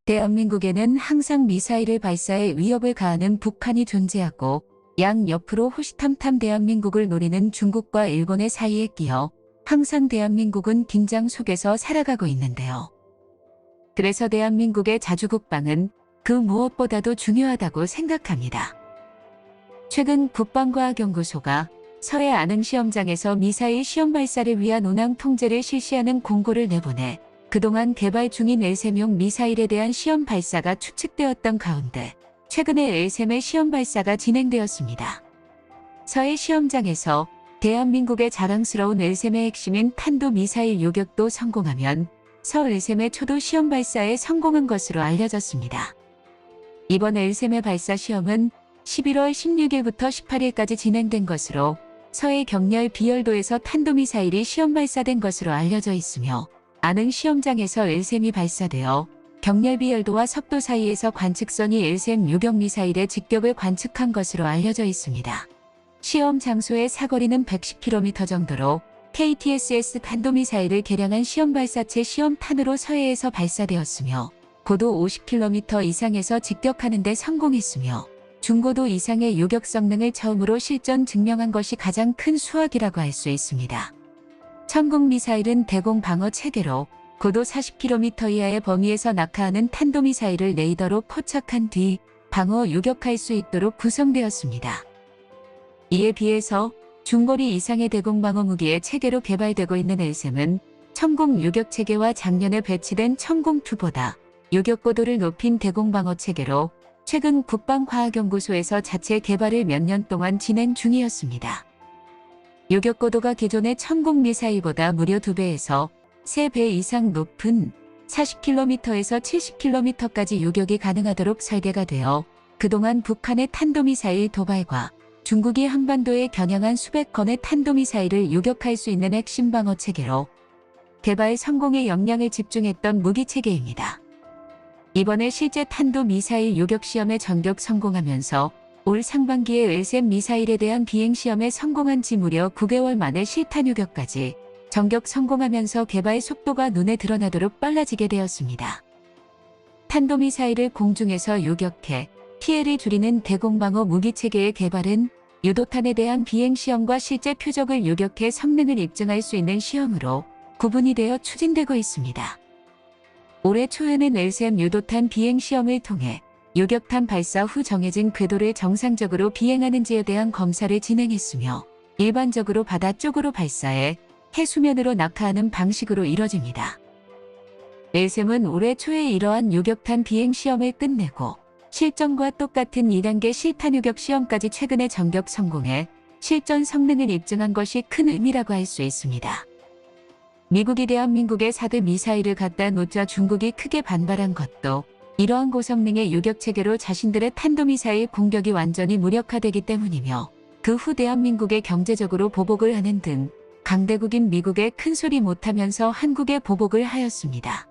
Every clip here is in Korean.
대한민국에는 항상 미사일을 발사해 위협을 가하는 북한이 존재하고 양옆으로 호시탐탐 대한민국을 노리는 중국과 일본의 사이에 끼어 항상 대한민국은 긴장 속에서 살아가고 있는데요. 그래서 대한민국의 자주국방은 그 무엇보다도 중요하다고 생각합니다. 최근 국방과학연구소가 서해 안흥시험장에서 미사일 시험 발사를 위한 운항 통제를 실시하는 공고를 내보내 그동안 개발 중인 엘셈용 미사일에 대한 시험 발사가 추측되었던 가운데 최근에 엘셈의 시험 발사가 진행되었습니다. 서해 시험장에서 대한민국의 자랑스러운 엘셈의 핵심인 탄도미사일 요격도 성공하면 서엘셈의 초도 시험 발사에 성공한 것으로 알려졌습니다. 이번 엘셈의 발사 시험은 11월 16일부터 18일까지 진행된 것으로 서해 경렬 비열도에서 탄도미사일이 시험 발사된 것으로 알려져 있으며 안흥 시험장에서 엘셈이 발사되어 경렬 비열도와 석도 사이에서 관측선이 엘셈 요격미사일의 직격을 관측한 것으로 알려져 있습니다. 시험 장소의 사거리는 110km 정도로 KTSS 탄도미사일을 개량한 시험 발사체 시험탄으로 서해에서 발사되었으며 고도 50km 이상에서 직격하는 데 성공했으며 중고도 이상의 요격 성능을 처음으로 실전 증명한 것이 가장 큰 수확이라고 할 수 있습니다. 천궁미사일은 대공 방어 체계로 고도 40km 이하의 범위에서 낙하하는 탄도미사일을 레이더로 포착한 뒤 방어 요격할 수 있도록 구성되었습니다. 이에 비해서 중거리 이상의 대공 방어 무기의 체계로 개발되고 있는 엘셈은 천궁 요격 체계와 작년에 배치된 천궁2보다 요격 고도를 높인 대공 방어 체계로 최근 국방과학연구소에서 자체 개발을 몇 년 동안 진행 중이었습니다. 요격 고도가 기존의 천궁 미사일보다 무려 2배에서 3배 이상 높은 40km에서 70km까지 요격이 가능하도록 설계가 되어 그동안 북한의 탄도미사일 도발과 중국이 한반도에 겨냥한 수백 건의 탄도미사일을 요격할 수 있는 핵심 방어 체계로 개발 성공에 역량을 집중했던 무기 체계입니다. 이번에 실제 탄도미사일 요격 시험에 전격 성공하면서 올 상반기에 엘셈 미사일에 대한 비행시험에 성공한 지 무려 9개월 만에 실탄 요격까지 전격 성공하면서 개발 속도가 눈에 드러나도록 빨라지게 되었습니다. 탄도미사일을 공중에서 요격해 피해를 줄이는 대공방어 무기체계의 개발은 유도탄에 대한 비행시험과 실제 표적을 요격해 성능을 입증할 수 있는 시험으로 구분이 되어 추진되고 있습니다. 올해 초에는 엘셈 유도탄 비행시험을 통해 요격탄 발사 후 정해진 궤도를 정상적으로 비행하는지에 대한 검사를 진행했으며 일반적으로 바다 쪽으로 발사해 해수면으로 낙하하는 방식으로 이뤄집니다. 엘셈은 올해 초에 이러한 요격탄 비행시험을 끝내고 실전과 똑같은 2단계 실탄 요격 시험까지 최근에 전격 성공해 실전 성능을 입증한 것이 큰 의미라고 할 수 있습니다. 미국이 대한민국에 사드 미사일을 갖다 놓자 중국이 크게 반발한 것도 이러한 고성능의 요격체계로 자신들의 탄도미사일 공격이 완전히 무력화되기 때문이며 그 후 대한민국에 경제적으로 보복을 하는 등 강대국인 미국에 큰소리 못하면서 한국에 보복을 하였습니다.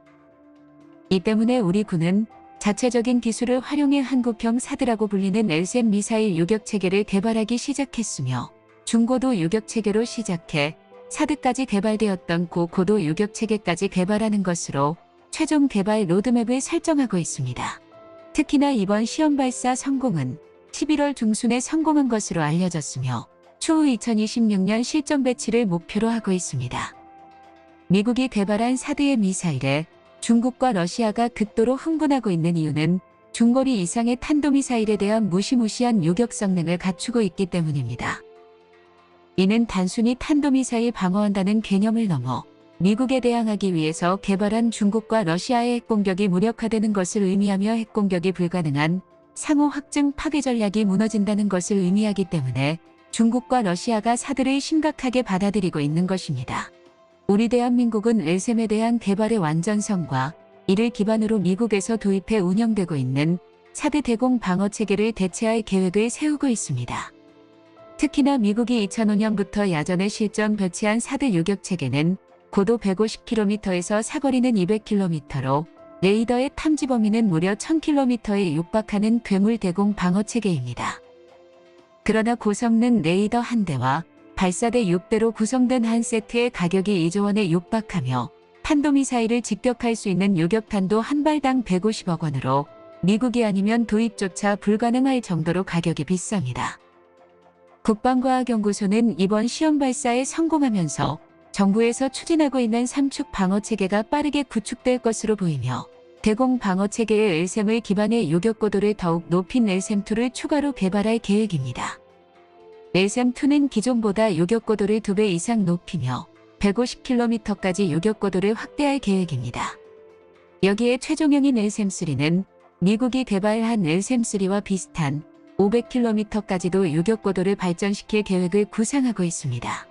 이 때문에 우리 군은 자체적인 기술을 활용해 한국형 사드라고 불리는 엘셈 미사일 요격체계를 개발하기 시작했으며 중고도 요격체계로 시작해 사드까지 개발되었던 고고도 요격체계까지 개발하는 것으로 최종 개발 로드맵을 설정하고 있습니다. 특히나 이번 시험 발사 성공은 11월 중순에 성공한 것으로 알려졌으며 추후 2026년 실전 배치를 목표로 하고 있습니다. 미국이 개발한 사드의 미사일에 중국과 러시아가 극도로 흥분하고 있는 이유는 중거리 이상의 탄도미사일에 대한 무시무시한 요격 성능을 갖추고 있기 때문입니다. 이는 단순히 탄도미사일 방어한다는 개념을 넘어 미국에 대항하기 위해서 개발한 중국과 러시아의 핵공격이 무력화되는 것을 의미하며 핵공격이 불가능한 상호 확증 파괴 전략이 무너진다는 것을 의미하기 때문에 중국과 러시아가 사드를 심각하게 받아들이고 있는 것입니다. 우리 대한민국은 엘셈에 대한 개발의 완전성과 이를 기반으로 미국에서 도입해 운영되고 있는 사드 대공 방어 체계를 대체할 계획을 세우고 있습니다. 특히나 미국이 2005년부터 야전에 실전 배치한 사드 요격 체계는 고도 150km에서 사거리는 200km로 레이더의 탐지 범위는 무려 1000km에 육박하는 괴물 대공 방어 체계입니다. 그러나 고성능 레이더 한 대와 발사대 6대로 구성된 한 세트의 가격이 2조 원에 육박하며 탄도미사일을 직격할 수 있는 요격탄도 한 발당 150억 원으로 미국이 아니면 도입조차 불가능할 정도로 가격이 비쌉니다. 국방과학연구소는 이번 시험 발사에 성공하면서 정부에서 추진하고 있는 삼축 방어체계가 빠르게 구축될 것으로 보이며 대공 방어체계의 LSAM을 기반의 요격고도를 더욱 높인 LSAM-2를 추가로 개발할 계획입니다. LSAM-2는 기존보다 요격고도를 2배 이상 높이며 150km까지 요격고도를 확대할 계획입니다. 여기에 최종형인 LSAM-3는 미국이 개발한 LSAM-3와 비슷한 500km까지도 요격고도를 발전시킬 계획을 구상하고 있습니다.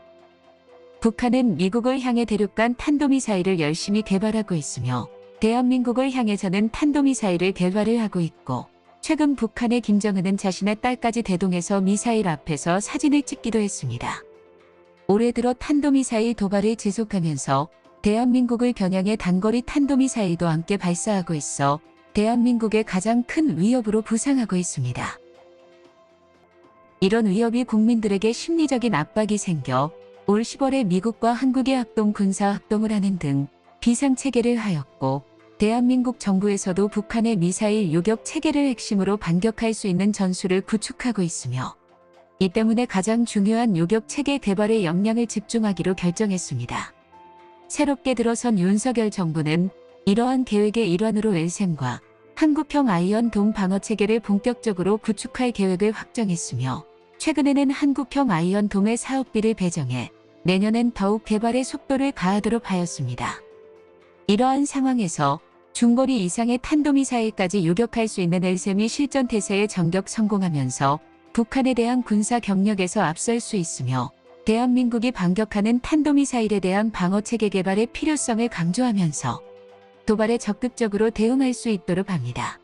북한은 미국을 향해 대륙간 탄도미사일을 열심히 개발하고 있으며 대한민국을 향해서는 탄도미사일을 개발을 하고 있고 최근 북한의 김정은은 자신의 딸까지 대동해서 미사일 앞에서 사진을 찍기도 했습니다. 올해 들어 탄도미사일 도발을 지속하면서 대한민국을 겨냥해 단거리 탄도미사일도 함께 발사하고 있어 대한민국의 가장 큰 위협으로 부상하고 있습니다. 이런 위협이 국민들에게 심리적인 압박이 생겨 올 10월에 미국과 한국이 합동 군사합동을 하는 등 비상체계를 하였고 대한민국 정부에서도 북한의 미사일 요격 체계를 핵심으로 반격할 수 있는 전술을 구축하고 있으며 이 때문에 가장 중요한 요격 체계 개발에 역량을 집중하기로 결정했습니다. 새롭게 들어선 윤석열 정부는 이러한 계획의 일환으로 LSAM과 한국형 아이언돔 방어체계를 본격적으로 구축할 계획을 확정했으며 최근에는 한국형 아이언돔의 사업비를 배정해 내년엔 더욱 개발의 속도를 가하도록 하였습니다. 이러한 상황에서 중거리 이상의 탄도미사일까지 요격할 수 있는 LSAM이 실전태세에 전격 성공하면서 북한에 대한 군사 경력에서 앞설 수 있으며 대한민국이 반격하는 탄도미사일에 대한 방어체계 개발의 필요성을 강조하면서 도발에 적극적으로 대응할 수 있도록 합니다.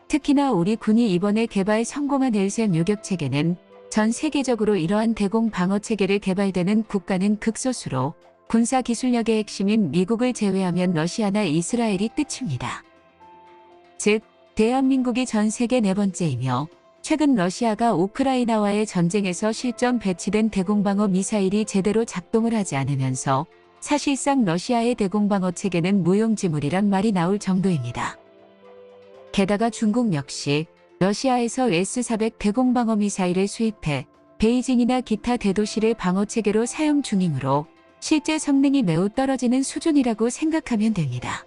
특히나 우리 군이 이번에 개발 성공한 LSAM 요격체계는 전 세계적으로 이러한 대공 방어체계를 개발되는 국가는 극소수로 군사기술력의 핵심인 미국을 제외하면 러시아나 이스라엘이 끝입니다. 즉, 대한민국이 전 세계 네 번째이며 최근 러시아가 우크라이나와의 전쟁에서 실전 배치된 대공방어 미사일이 제대로 작동을 하지 않으면서 사실상 러시아의 대공방어 체계는 무용지물이란 말이 나올 정도입니다. 게다가 중국 역시 러시아에서 S-400 대공방어 미사일을 수입해 베이징이나 기타 대도시를 방어체계로 사용 중이므로 실제 성능이 매우 떨어지는 수준이라고 생각하면 됩니다.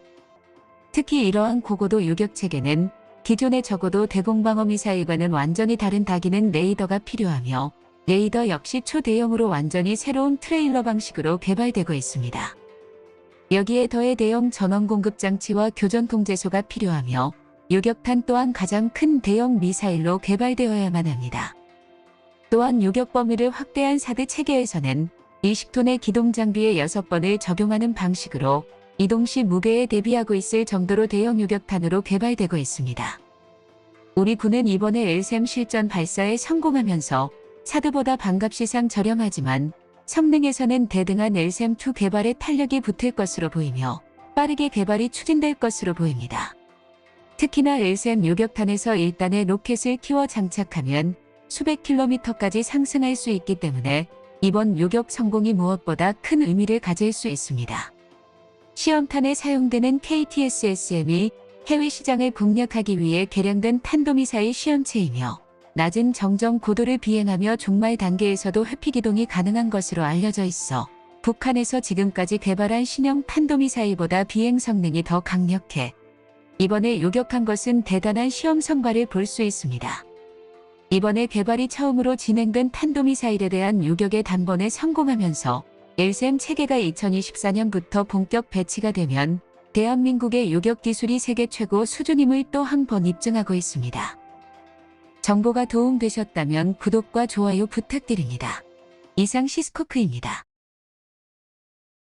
특히 이러한 고고도 요격체계는 기존의 적어도 대공방어 미사일과는 완전히 다른 다기능 레이더가 필요하며 레이더 역시 초대형으로 완전히 새로운 트레일러 방식으로 개발되고 있습니다. 여기에 더해 대형 전원 공급 장치와 교전 통제소가 필요하며 요격탄 또한 가장 큰 대형 미사일로 개발되어야만 합니다. 또한 요격 범위를 확대한 사드 체계에서는 20톤의 기동 장비에 6번을 적용하는 방식으로 이동 시 무게에 대비하고 있을 정도로 대형 요격탄으로 개발되고 있습니다. 우리 군은 이번에 LSAM 실전 발사에 성공하면서 사드보다 반값시상 저렴하지만 성능에서는 대등한 LSAM-2 개발에 탄력이 붙을 것으로 보이며 빠르게 개발이 추진될 것으로 보입니다. 특히나 LSAM 요격탄에서 1단의 로켓을 키워 장착하면 수백 킬로미터까지 상승할 수 있기 때문에 이번 요격 성공이 무엇보다 큰 의미를 가질 수 있습니다. 시험탄에 사용되는 KTS-SM이 해외 시장을 공략하기 위해 개량된 탄도미사일 시험체이며 낮은 정정 고도를 비행하며 종말 단계에서도 회피기동이 가능한 것으로 알려져 있어 북한에서 지금까지 개발한 신형 탄도미사일보다 비행 성능이 더 강력해 이번에 요격한 것은 대단한 시험 성과를 볼 수 있습니다. 이번에 개발이 처음으로 진행된 탄도미사일에 대한 요격에 단번에 성공하면서 LSAM 체계가 2024년부터 본격 배치가 되면 대한민국의 요격 기술이 세계 최고 수준임을 또 한 번 입증하고 있습니다. 정보가 도움되셨다면 구독과 좋아요 부탁드립니다. 이상 시스코크입니다.